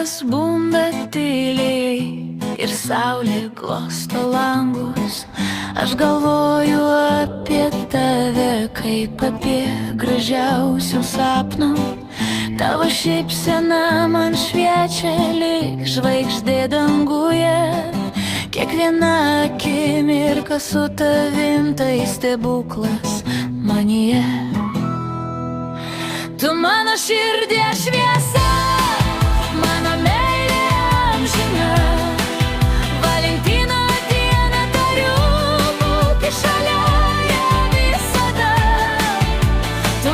Rytas bunda tyliai ir saulė glosto langus. Aš galvoju apie tave kaip apie gražiausių sapnų. Tavo šypsena man šviečia lyg žvaigždė danguje. Kiekviena akimirka su tavim tai stebuklas manyje. Tu mano širdies šviesa, mano meilė amžina. Valentino dieną turiu būti šalia ją visada. Tu